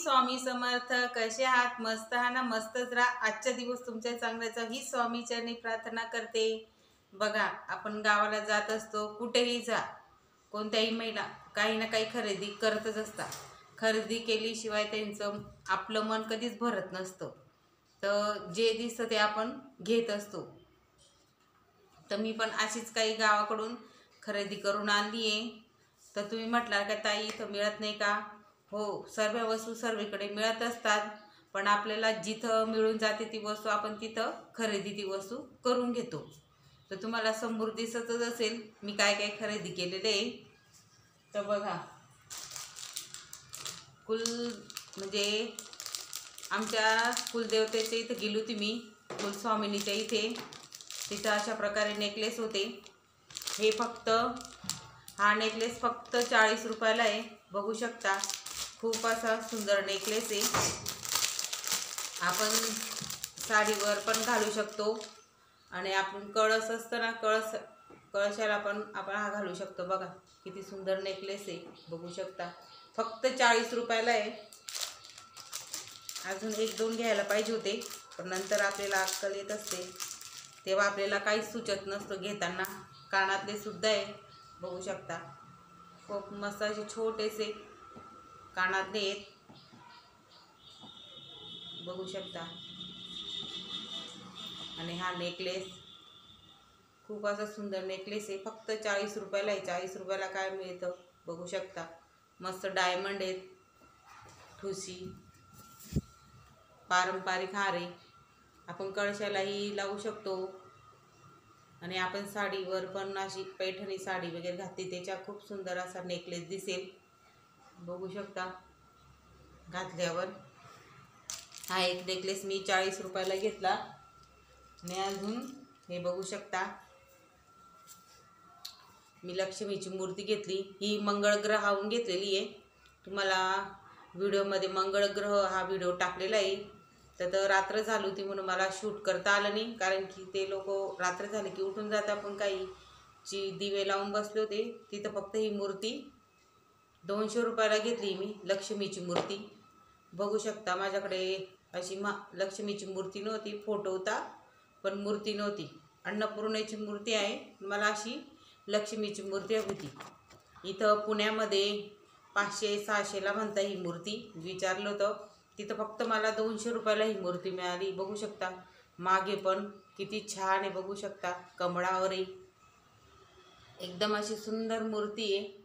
स्वामी समर्थ. कसे आहात? मस्त आहात ना? मस्तच राहा. आजचा दिवस तुमच्या चांगल्याचा ही स्वामी चरणी प्रार्थना करते. बघा, आपण गावाला जात असतो, कुठेही जा, कोणत्याही महिला काही ना काही खरेदी करतच असतात. खरेदी केल्याशिवाय त्यांचं आपलं मन कधीच भरत नसतं. तर जे दिसतं ते आपण घेत असतो. तर मी पण अशीच काही गावाकडून खरेदी करून आणली आहे. तर तुम्ही म्हटला का ताई इथं मिळत नाही का? हो, सर्व वस्तू सर्वीकडे मिळत असतात, पण आपल्याला जिथं मिळून जाते ती वस्तू आपण तिथं खरेदी ती वस्तू करून घेतो. तर तुम्हाला समोर दिसतच असेल मी काय काय खरेदी केलेले आहे. तर बघा, म्हणजे आमच्या कुलदेवतेच्या इथं गेली होती मी, कुलस्वामिनीच्या इथे. तिथं अशा प्रकारे नेकलेस होते. हे हा नेकलेस फक्त 40 रुपयाला आहे. बघू शकता, खूप असा सुंदर नेकलेस आहे. आपण साडीवर पण घालू शकतो आणि आपण कळस असतं ना, कळशाला पण आपण हा घालू शकतो. बघा किती सुंदर नेकलेस आहे, बघू शकता. फक्त 40 रुपयाला आहे. अजून 1-2 घ्यायला पाहिजे होते, पण नंतर आपल्याला अक्कल येत असते तेव्हा आपल्याला काहीच सुचत नसतं घेताना. कानातले सुद्धा आहे, बघू शकता. खूप मस्त असे छोटेसे कानातले आहेत, बघू शकता. आणि हा नेकलेस खूप असा सुंदर नेकलेस आहे. फक्त 40 रुपयाला आहे. 40 रुपयाला काय मिळतं बघू शकता. मस्त डायमंड आहेत, ठुसी, पारंपरिक हार आहे. आपण कळशालाही लावू शकतो आणि आपण साडीवर पण अशी पैठणी साडी वगैरे घातली त्याच्या खूप सुंदर असा नेकलेस दिसेल, बघू शकता घातल्यावर. हा एक नेकलेस मी 40 रुपयाला घेतला. आणि अजून हे बघू शकता, मी लक्ष्मीची मूर्ती घेतली. ही मंगळग्रहाहून घेतलेली आहे. तुम्हाला व्हिडिओमध्ये मंगळग्रह हा व्हिडिओ टाकलेला आहे. तर रात्र झाली होती म्हणून मला शूट करता आलं नाही, कारण की ते लोक रात्र झाले की उठून जातात. आपण काही दिवे लावून बसले होते तिथं. फक्त ही मूर्ती 200 रुपयाला घेतली मी, लक्ष्मीची मूर्ती. बघू शकता, माझ्याकडे अशी लक्ष्मीची मूर्ती नव्हती. फोटो होता पण मूर्ती नव्हती. अन्नपूर्णेची मूर्ती आहे, मला अशी लक्ष्मीची मूर्ती होती. इथं पुण्यामध्ये 500-600ला म्हणता ही मूर्ती. विचारलं होतं तिथं, फक्त मला 200 रुपयाला ही मूर्ती मिळाली. बघू शकता मागे पण किती छान आहे, बघू शकता. कमळावर आहे, एकदम अशी सुंदर मूर्ती आहे.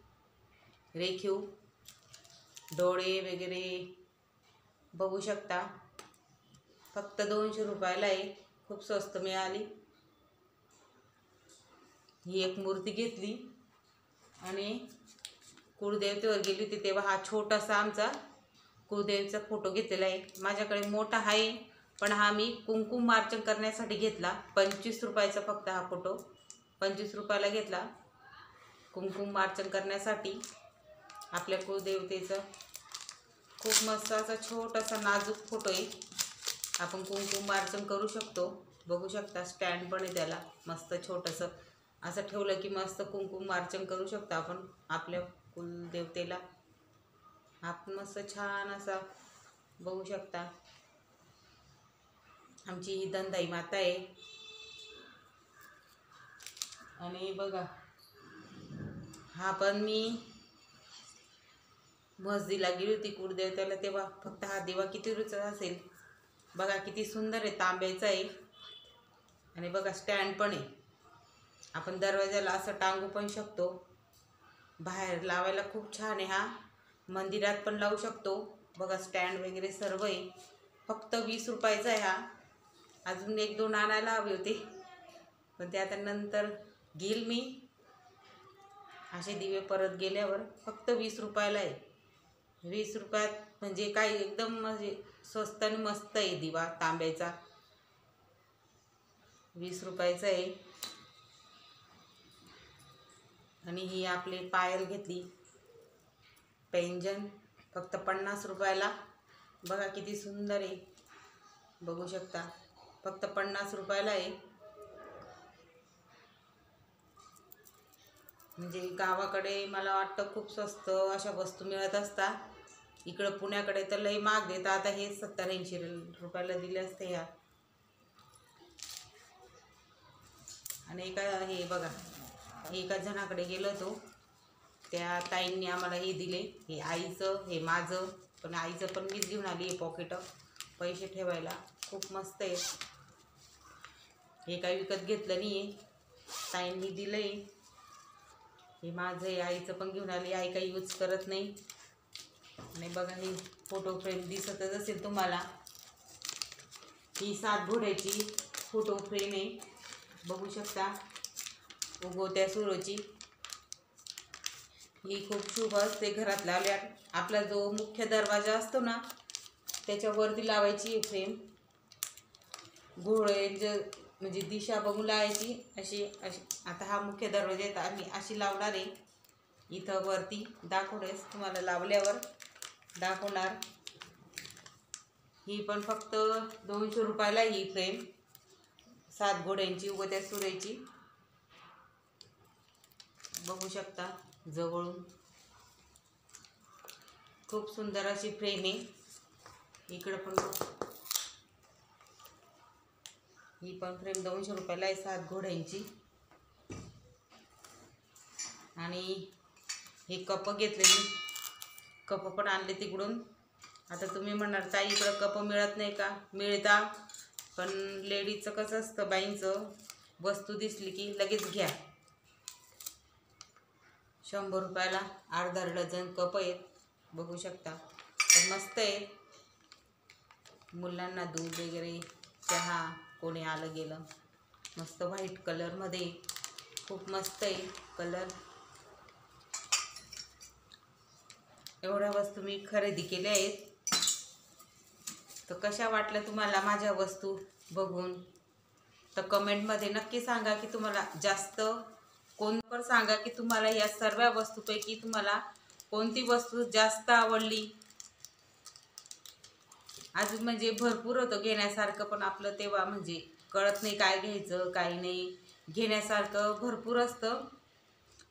रेखीव डोळे वगैरे बघू शकता. फक्त 200 रुपयाला आहे, खूप स्वस्त मिळाली. ही एक मूर्ती घेतली. आणि कुळदेवतेवर गेली होती तेव्हा हा छोटासा आमचा कुळदेवीचा फोटो घेतलेला आहे. माझ्याकडे मोठा आहे, पण हा मी कुंकुम मार्चन करण्यासाठी घेतला. 25 रुपयाचा फक्त हा फोटो, 25 रुपयाला घेतला कुंकुम मार्चन करण्यासाठी आपल्या कुळदेवतेचं. खूप मस्त असा छोटासा नाजूक फोटो आहे. आपण कुंकुम मार्चन करू शकतो, बघू शकता. स्टँड पण आहे त्याला, मस्त छोटंसं असं ठेवलं की मस्त कुंकुम मार्चन करू शकतो आपण आपल्या कुलदेवतेला. आपण मस्त छान असा बघू शकता. आमची ही दंदाई माता आहे. आणि बघा, हा पण मी मस्जिदला गेली होती कुलदेवतेला तेव्हा. फक्त हा दिवा किती रुचला असेल, बघा किती सुंदर आहे, तांब्याचा आहे. आणि बघा स्टँड पण आहे, आपण दरवाजाला असं टांगू पण शकतो. बाहेर लावायला खूप छान आहे. हा मंदिरात पण लावू शकतो. बघा स्टँड वगैरे सर्व आहे. फक्त 20 रुपयाचा आहे हा. अजून 1-2 आणायला हवे होते, पण ते आता नंतर घेईल मी. असे दिवे परत गेल्यावर फक्त 20 रुपयाला आहे. 20 रुपयात म्हणजे काय, एकदम म्हणजे स्वस्त आणि मस्त आहे दिवा तांब्याचा. 20 रुपयाचा आहे. आणि ही आपली पायल घेतली, पैंजण, फक्त 50 रुपयाला. बघा किती सुंदर आहे, बघू शकता. फक्त 50 रुपयाला आहे. म्हणजे गावाकडे मला वाटतं खूप स्वस्त अशा वस्तू मिळत असतात. इकडं पुण्याकडे तर लई महाग देतात. आता हे 70-80 रुपयाला दिले असते या. आणि हे बघा, एका जणाकडे गेलो होतो, त्या ताईंनी आम्हाला हे दिले. हे आईचं, हे माझं, पण आईचं पण मीच घेऊन आली. हे पॉकेट पैसे ठेवायला खूप मस्त आहे. हे काही विकत घेतलं नाही आहे, ताईंनी दिलं आहे. हे माझं आहे, आईचं पण घेऊन आली. आई काही यूज करत नाही. आणि बघा, ही फोटो फ्रेम दिसतच असेल तुम्हाला. ही 7 घोड्याची फोटो फ्रेम आहे, बघू शकता. उगवत्या सूर्याची. ही खूप शुभ असते घरात लावल्यावर. आपला जो मुख्य दरवाजा असतो ना, त्याच्यावरती लावायची ही फ्रेम. घोड्याचे म्हणजे दिशा बघून लावायची अशी. आता हा मुख्य दरवाजा आहे, आम्ही अशी लावणार आहे. इथं वरती दाखवण्यास तुम्हाला लावल्यावर दाखवणार. ही पण फक्त 200 रुपयाला ही फ्रेम. 7 घोड्यांची उगवत्या सूर्याची, बघू शकता जवळून. खूप सुंदर अशी फ्रेम आहे. इकडं पण ही पण फ्रेम 200 रुपयाला आहे, 7 घोड्यांची. आणि हे कप घेतलेली, कप पण आणले तिकडून. आता तुम्ही म्हणणार ताई इकडं कप मिळत नाही का? मिळता, पण लेडीजचं कसं असतं, बाईंचं वस्तू दिसली की लगेच घ्या. 100 रुपयाला अर्धा डझन कप आहेत, बघू शकता. तर मस्त आहे. मुलांना दूध वगैरे, चहा, कोणी आलं गेलं. मस्त व्हाईट कलरमध्ये, खूप मस्त आहे कलर. एवढ्या वस्तू मी खरेदी केल्या आहेत. तर कशा वाटल्या तुम्हाला माझ्या वस्तू बघून? तर कमेंटमध्ये नक्की सांगा की तुम्हाला जास्त कोणतं, सांगा की तुम्हाला या सर्व वस्तूपैकी तुम्हाला कोणती वस्तू जास्त आवडली. अजून म्हणजे भरपूर होतं घेण्यासारखं, पण आपलं तेव्हा म्हणजे कळत नाही काय घ्यायचं काय नाही. घेण्यासारखं भरपूर असतं,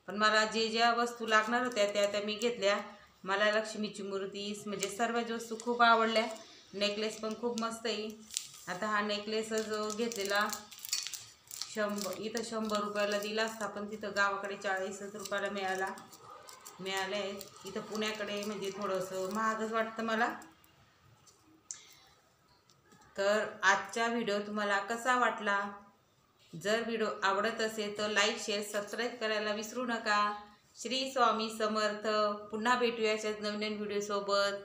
पण मला ज्या वस्तू लागणार होत्या त्या मी घेतल्या. मला लक्ष्मीची मूर्ती म्हणजे सर्वच वस्तू खूप आवडल्या. नेकलेस पण खूप मस्त आहे. आता हा नेकलेस जो घेतलेला इथं 100 रुपयाला दिला असता, पण तिथं गावाकडे 40 रुपयाला मिळाले आहेत. इथं पुण्याकडे म्हणजे थोडंसं महागच वाटतं मला. तर आजचा व्हिडिओ तुम्हाला कसा वाटला? जर व्हिडिओ आवडत असेल तर लाईक, शेअर, सबस्क्राईब करायला विसरू नका. श्री स्वामी समर्थ. पुन्हा भेटूया अशाच नवीन व्हिडिओ सोबत.